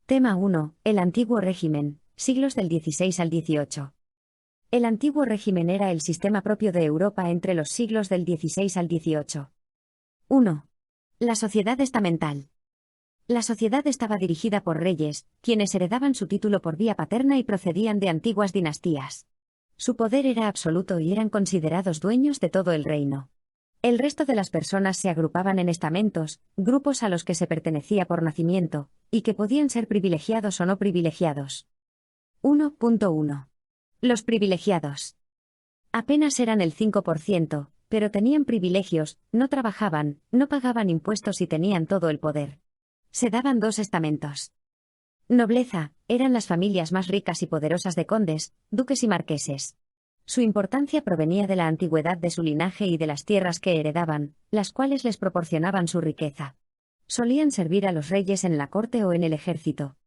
Tema 1. El antiguo régimen, siglos del XVI al XVIII. El antiguo régimen era el sistema propio de Europa entre los siglos del XVI al XVIII. 1. La sociedad estamental. La sociedad estaba dirigida por reyes, quienes heredaban su título por vía paterna y procedían de antiguas dinastías. Su poder era absoluto y eran considerados dueños de todo el reino. El resto de las personas se agrupaban en estamentos, grupos a los que se pertenecía por nacimiento, y que podían ser privilegiados o no privilegiados. 1.1. Los privilegiados. Apenas eran el 5%, pero tenían privilegios, no trabajaban, no pagaban impuestos y tenían todo el poder. Se daban dos estamentos. Nobleza, eran las familias más ricas y poderosas de condes, duques y marqueses. Su importancia provenía de la antigüedad de su linaje y de las tierras que heredaban, las cuales les proporcionaban su riqueza. Solían servir a los reyes en la corte o en el ejército.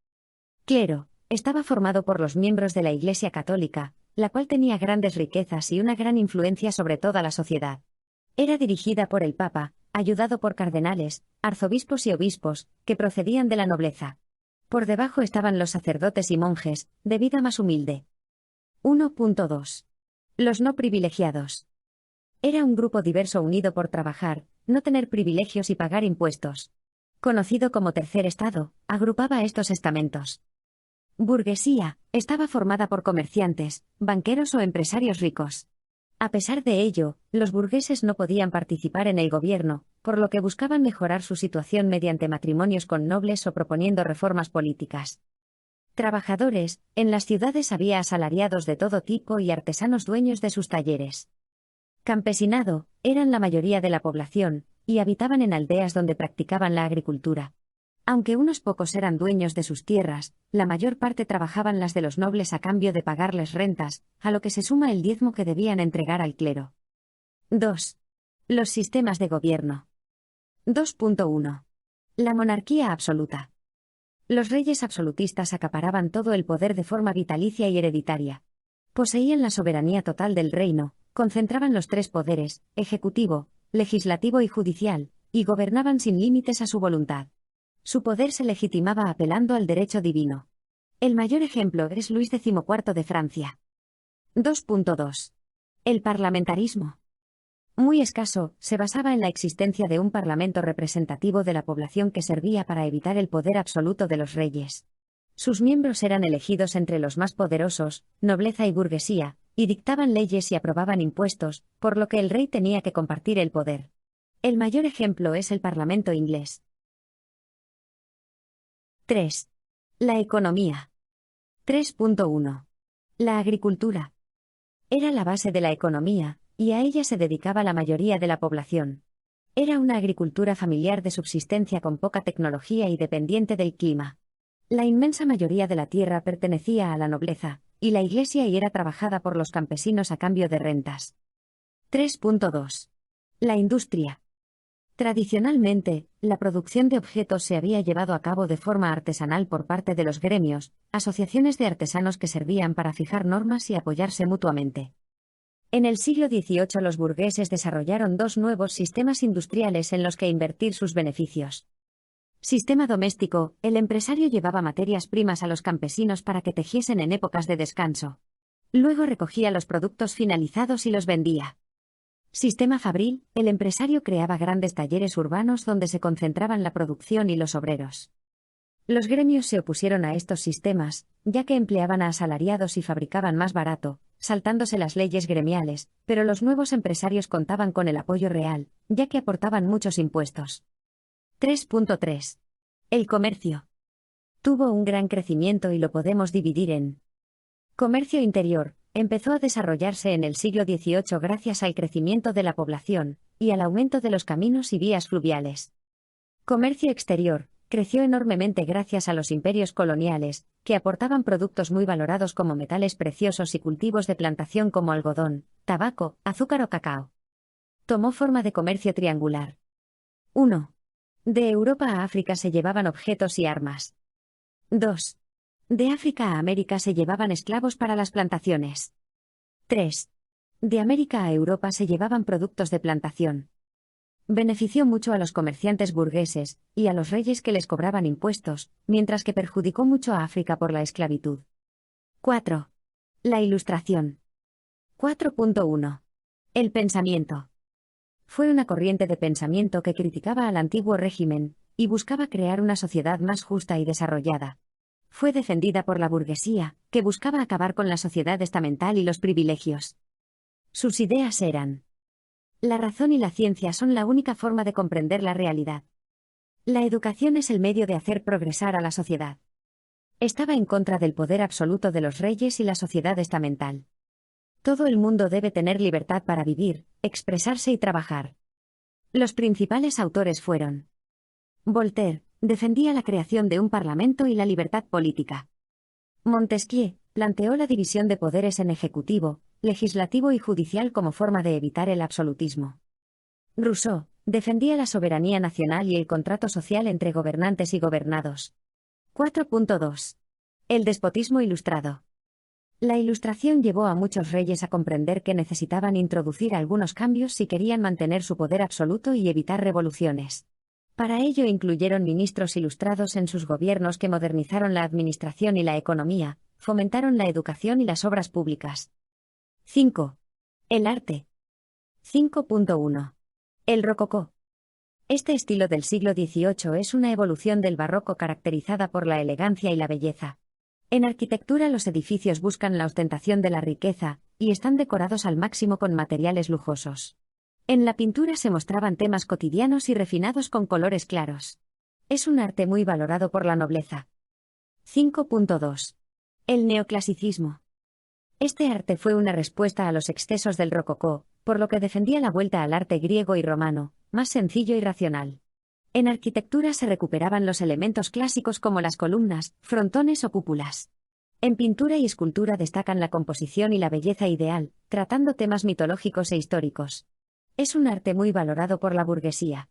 Clero, estaba formado por los miembros de la Iglesia Católica, la cual tenía grandes riquezas y una gran influencia sobre toda la sociedad. Era dirigida por el Papa, ayudado por cardenales, arzobispos y obispos, que procedían de la nobleza. Por debajo estaban los sacerdotes y monjes, de vida más humilde. 1.2. Los no privilegiados. Era un grupo diverso unido por trabajar, no tener privilegios y pagar impuestos. Conocido como tercer estado, agrupaba estos estamentos. Burguesía, estaba formada por comerciantes, banqueros o empresarios ricos. A pesar de ello, los burgueses no podían participar en el gobierno, por lo que buscaban mejorar su situación mediante matrimonios con nobles o proponiendo reformas políticas. Trabajadores, en las ciudades había asalariados de todo tipo y artesanos dueños de sus talleres. Campesinado, eran la mayoría de la población, y habitaban en aldeas donde practicaban la agricultura. Aunque unos pocos eran dueños de sus tierras, la mayor parte trabajaban las de los nobles a cambio de pagarles rentas, a lo que se suma el diezmo que debían entregar al clero. 2. Los sistemas de gobierno. 2.1. La monarquía absoluta. Los reyes absolutistas acaparaban todo el poder de forma vitalicia y hereditaria. Poseían la soberanía total del reino, concentraban los tres poderes, ejecutivo, legislativo y judicial, y gobernaban sin límites a su voluntad. Su poder se legitimaba apelando al derecho divino. El mayor ejemplo es Luis XIV de Francia. 2.2. El parlamentarismo. Muy escaso, se basaba en la existencia de un parlamento representativo de la población que servía para evitar el poder absoluto de los reyes. Sus miembros eran elegidos entre los más poderosos, nobleza y burguesía, y dictaban leyes y aprobaban impuestos, por lo que el rey tenía que compartir el poder. El mayor ejemplo es el Parlamento inglés. 3. La economía. 3.1. La agricultura. Era la base de la economía, y a ella se dedicaba la mayoría de la población. Era una agricultura familiar de subsistencia con poca tecnología y dependiente del clima. La inmensa mayoría de la tierra pertenecía a la nobleza, y la iglesia y era trabajada por los campesinos a cambio de rentas. 3.2. La industria. Tradicionalmente, la producción de objetos se había llevado a cabo de forma artesanal por parte de los gremios, asociaciones de artesanos que servían para fijar normas y apoyarse mutuamente. En el siglo XVIII los burgueses desarrollaron dos nuevos sistemas industriales en los que invertir sus beneficios. Sistema doméstico, el empresario llevaba materias primas a los campesinos para que tejiesen en épocas de descanso. Luego recogía los productos finalizados y los vendía. Sistema fabril, el empresario creaba grandes talleres urbanos donde se concentraban la producción y los obreros. Los gremios se opusieron a estos sistemas, ya que empleaban a asalariados y fabricaban más barato, saltándose las leyes gremiales, pero los nuevos empresarios contaban con el apoyo real, ya que aportaban muchos impuestos. 3.3. El comercio. Tuvo un gran crecimiento y lo podemos dividir en comercio interior. Empezó a desarrollarse en el siglo XVIII gracias al crecimiento de la población, y al aumento de los caminos y vías fluviales. Comercio exterior. Creció enormemente gracias a los imperios coloniales, que aportaban productos muy valorados como metales preciosos y cultivos de plantación como algodón, tabaco, azúcar o cacao. Tomó forma de comercio triangular. 1. De Europa a África se llevaban objetos y armas. 2. De África a América se llevaban esclavos para las plantaciones. 3. De América a Europa se llevaban productos de plantación. Benefició mucho a los comerciantes burgueses y a los reyes que les cobraban impuestos, mientras que perjudicó mucho a África por la esclavitud. 4. La Ilustración. 4.1. El pensamiento. Fue una corriente de pensamiento que criticaba al antiguo régimen y buscaba crear una sociedad más justa y desarrollada. Fue defendida por la burguesía, que buscaba acabar con la sociedad estamental y los privilegios. Sus ideas eran: la razón y la ciencia son la única forma de comprender la realidad. La educación es el medio de hacer progresar a la sociedad. Estaba en contra del poder absoluto de los reyes y la sociedad estamental. Todo el mundo debe tener libertad para vivir, expresarse y trabajar. Los principales autores fueron: Voltaire, defendía la creación de un parlamento y la libertad política. Montesquieu, planteó la división de poderes en ejecutivo, legislativo y judicial como forma de evitar el absolutismo. Rousseau, defendía la soberanía nacional y el contrato social entre gobernantes y gobernados. 4.2. El despotismo ilustrado. La Ilustración llevó a muchos reyes a comprender que necesitaban introducir algunos cambios si querían mantener su poder absoluto y evitar revoluciones. Para ello incluyeron ministros ilustrados en sus gobiernos que modernizaron la administración y la economía, fomentaron la educación y las obras públicas. 5. El arte. 5.1. El rococó. Este estilo del siglo XVIII es una evolución del barroco caracterizada por la elegancia y la belleza. En arquitectura los edificios buscan la ostentación de la riqueza, y están decorados al máximo con materiales lujosos. En la pintura se mostraban temas cotidianos y refinados con colores claros. Es un arte muy valorado por la nobleza. 5.2. El neoclasicismo. Este arte fue una respuesta a los excesos del rococó, por lo que defendía la vuelta al arte griego y romano, más sencillo y racional. En arquitectura se recuperaban los elementos clásicos como las columnas, frontones o cúpulas. En pintura y escultura destacan la composición y la belleza ideal, tratando temas mitológicos e históricos. Es un arte muy valorado por la burguesía.